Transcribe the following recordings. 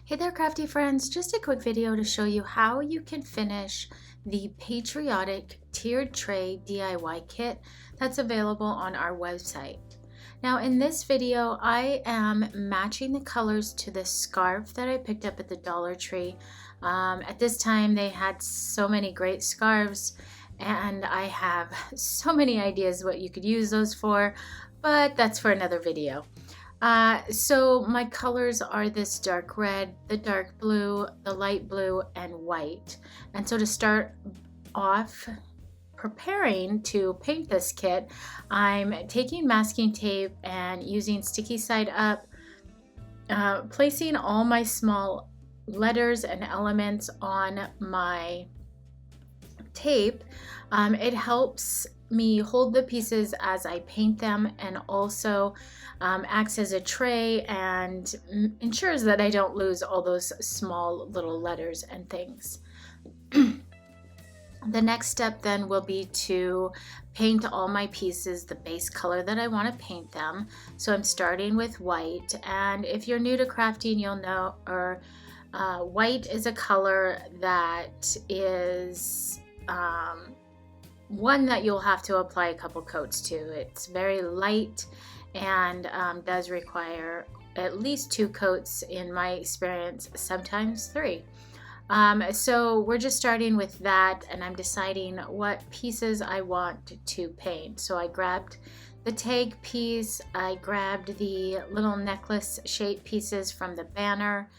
Hey there, crafty friends. Just a quick video to show you how you can finish the Patriotic tiered tray DIY kit that's available on our website. Now in this video, I am matching the colors to the scarf that I picked up at the Dollar Tree. At this time, they had so many great scarves and I have so many ideas what you could use those for, but that's for another video. So my colors are this dark red, the dark blue, the light blue, and white. And so to start off preparing to paint this kit, I'm taking masking tape and using sticky side up, placing all my small letters and elements on my tape. It helps me hold the pieces as I paint them, and also acts as a tray and ensures that I don't lose all those small little letters and things. The next step then will be to paint all my pieces the base color that I want to paint them. So I'm starting with white, and if you're new to crafting, you'll know, white is a color that is one that you'll have to apply a couple coats to. It's very light and does require at least 2 coats in my experience, sometimes 3. So we're just starting with that, and I'm deciding what pieces I want to paint. So I grabbed the tag piece, I grabbed the little necklace shape pieces from the banner,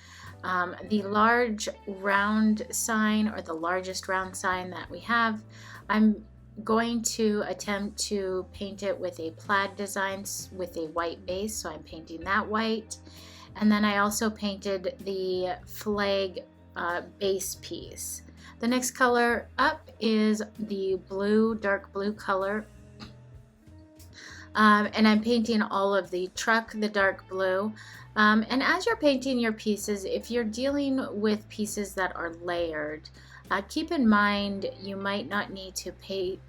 the large round sign, or the largest round sign that we have. I'm going to attempt to paint it with a plaid design with a white base, so I'm painting that white. And then I also painted the flag base piece. The next color up is the blue, dark blue color. And I'm painting all of the truck the dark blue. And as you're painting your pieces, if you're dealing with pieces that are layered, keep in mind you might not need to paint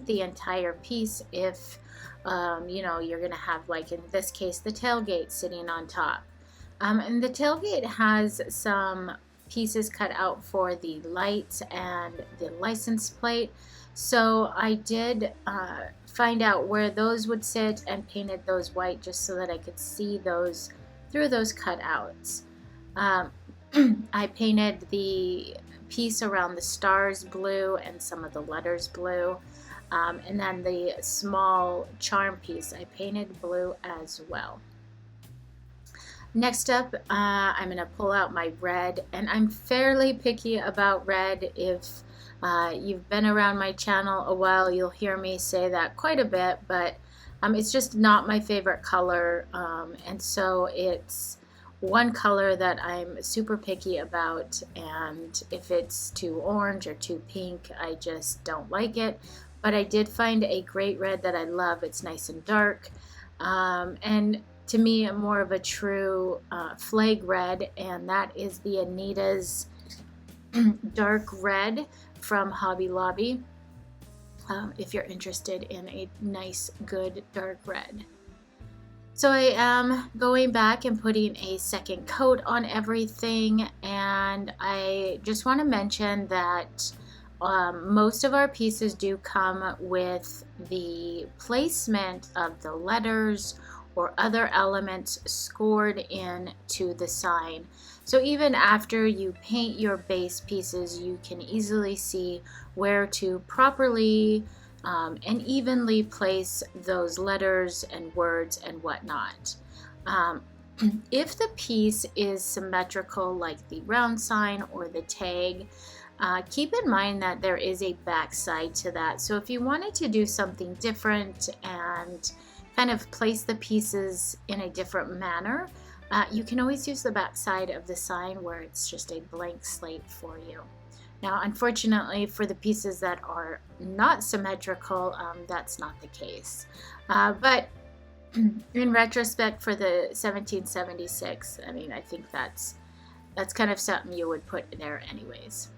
the entire piece if you know, you're gonna have, like in this case, the tailgate sitting on top. And the tailgate has some pieces cut out for the lights and the license plate. So I did find out where those would sit and painted those white just so that I could see those through those cutouts. I painted the piece around the stars blue and some of the letters blue. And then the small charm piece I painted blue as well. Next up, I'm going to pull out my red, and I'm fairly picky about red. If you've been around my channel a while, you'll hear me say that quite a bit, but it's just not my favorite color, and so it's one color that I'm super picky about, and if it's too orange or too pink, I just don't like it. But I did find a great red that I love. It's nice and dark, and to me, more of a true flag red, and that is the Anita's dark red from Hobby Lobby, if you're interested in a nice, good dark red. So I am going back and putting a second coat on everything, and I just want to mention that most of our pieces do come with the placement of the letters or other elements scored into the sign. So even after you paint your base pieces, you can easily see where to properly and evenly place those letters and words and whatnot. If the piece is symmetrical, like the round sign or the tag, keep in mind that there is a back side to that. So if you wanted to do something different and kind of place the pieces in a different manner, you can always use the back side of the sign where it's just a blank slate for you. Now, unfortunately, for the pieces that are not symmetrical, that's not the case. But in retrospect, for the 1776, I mean, I think that's kind of something you would put in there anyways.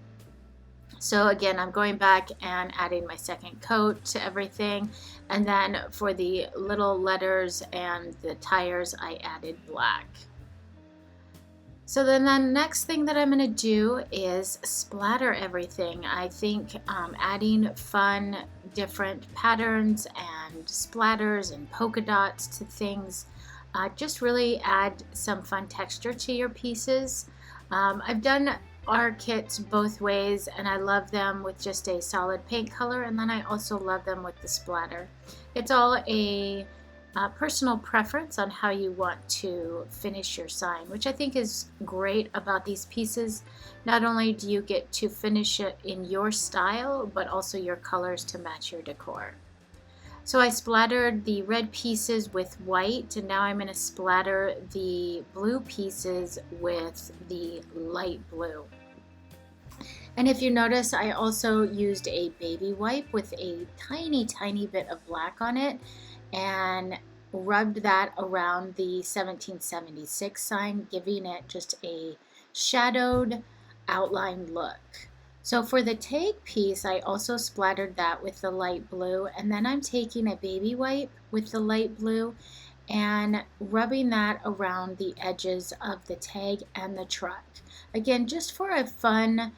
So again, I'm going back and adding my second coat to everything. And then for the little letters and the tires, I added black. So then the next thing that I'm going to do is splatter everything. I think adding fun, different patterns and splatters and polka dots to things just really add some fun texture to your pieces. I've done our kits both ways, and I love them with just a solid paint color, and then I also love them with the splatter. It's all a personal preference on how you want to finish your sign, which I think is great about these pieces. Not only do you get to finish it in your style, but also your colors to match your decor. So I splattered the red pieces with white, and now I'm going to splatter the blue pieces with the light blue. And if you notice, I also used a baby wipe with a tiny bit of black on it and rubbed that around the 1776 sign, giving it just a shadowed outline look. So for the tag piece, I also splattered that with the light blue, and then I'm taking a baby wipe with the light blue and rubbing that around the edges of the tag and the truck. Again, just for a fun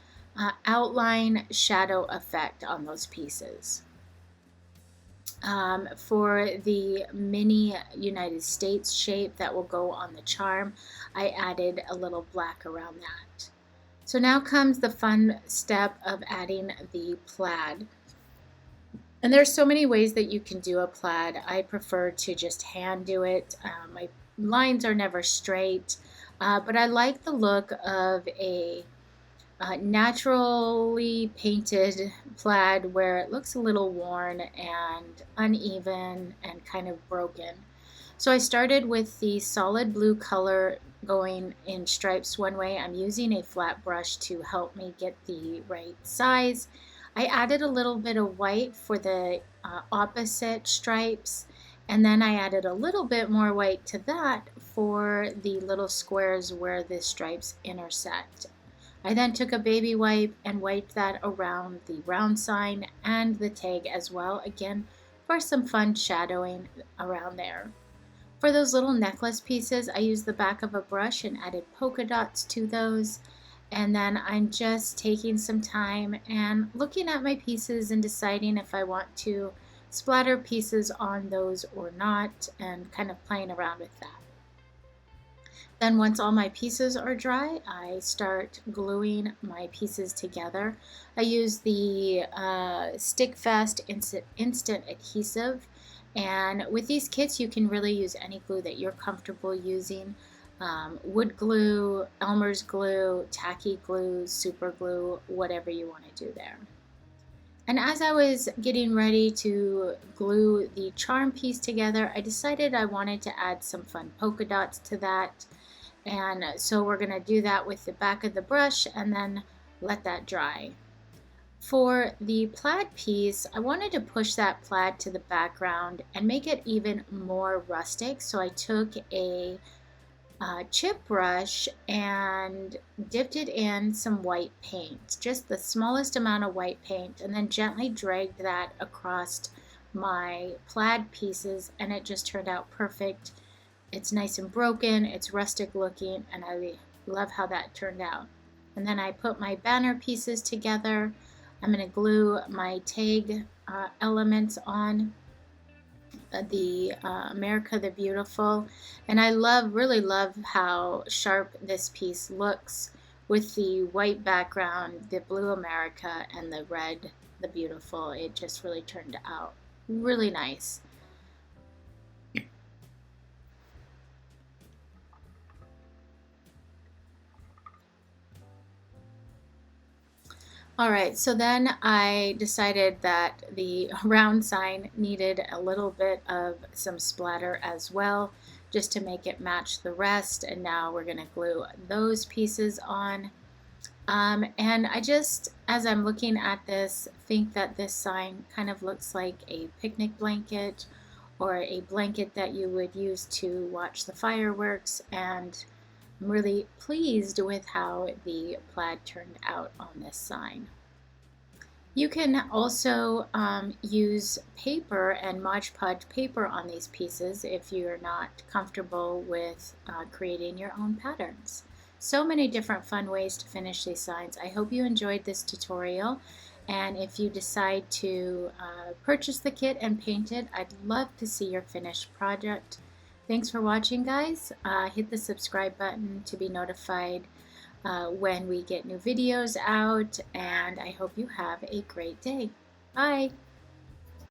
outline shadow effect on those pieces. For the mini United States shape that will go on the charm, I added a little black around that. So now comes the fun step of adding the plaid. And there's so many ways that you can do a plaid. I prefer to just hand do it. My lines are never straight, but I like the look of a naturally painted plaid where it looks a little worn and uneven and kind of broken. So I started with the solid blue color going in stripes one way. I'm using a flat brush to help me get the right size. I added a little bit of white for the opposite stripes, and then I added a little bit more white to that for the little squares where the stripes intersect. I then took a baby wipe and wiped that around the round sign and the tag as well, again for some fun shadowing around there. For those little necklace pieces, I used the back of a brush and added polka dots to those. And then I'm just taking some time and looking at my pieces and deciding if I want to splatter pieces on those or not, and kind of playing around with that. Then once all my pieces are dry, I start gluing my pieces together. I use the Stick Fast Instant Adhesive, and with these kits you can really use any glue that you're comfortable using. Wood glue, Elmer's glue, tacky glue, super glue, whatever you want to do there. And as I was getting ready to glue the charm piece together, I decided I wanted to add some fun polka dots to that. And so we're going to do that with the back of the brush and then let that dry. For the plaid piece, I wanted to push that plaid to the background and make it even more rustic. So I took a chip brush and dipped it in some white paint, just the smallest amount of white paint, and then gently dragged that across my plaid pieces, and it just turned out perfect. It's nice and broken, it's rustic looking, and I love how that turned out. And then I put my banner pieces together. I'm going to glue my tag elements on the America the Beautiful, and I really love how sharp this piece looks with the white background, the blue America, and the red the Beautiful. It just really turned out really nice. Alright, so then I decided that the round sign needed a little bit of some splatter as well, just to make it match the rest, and now we're going to glue those pieces on. And I just, as I'm looking at this, think that this sign kind of looks like a picnic blanket or a blanket that you would use to watch the fireworks, and I'm really pleased with how the plaid turned out on this sign. You can also use paper and Mod Podge paper on these pieces if you're not comfortable with creating your own patterns. So many different fun ways to finish these signs. I hope you enjoyed this tutorial, and if you decide to purchase the kit and paint it, I'd love to see your finished project. Thanks for watching, guys. Hit the subscribe button to be notified when we get new videos out, and I hope you have a great day. Bye!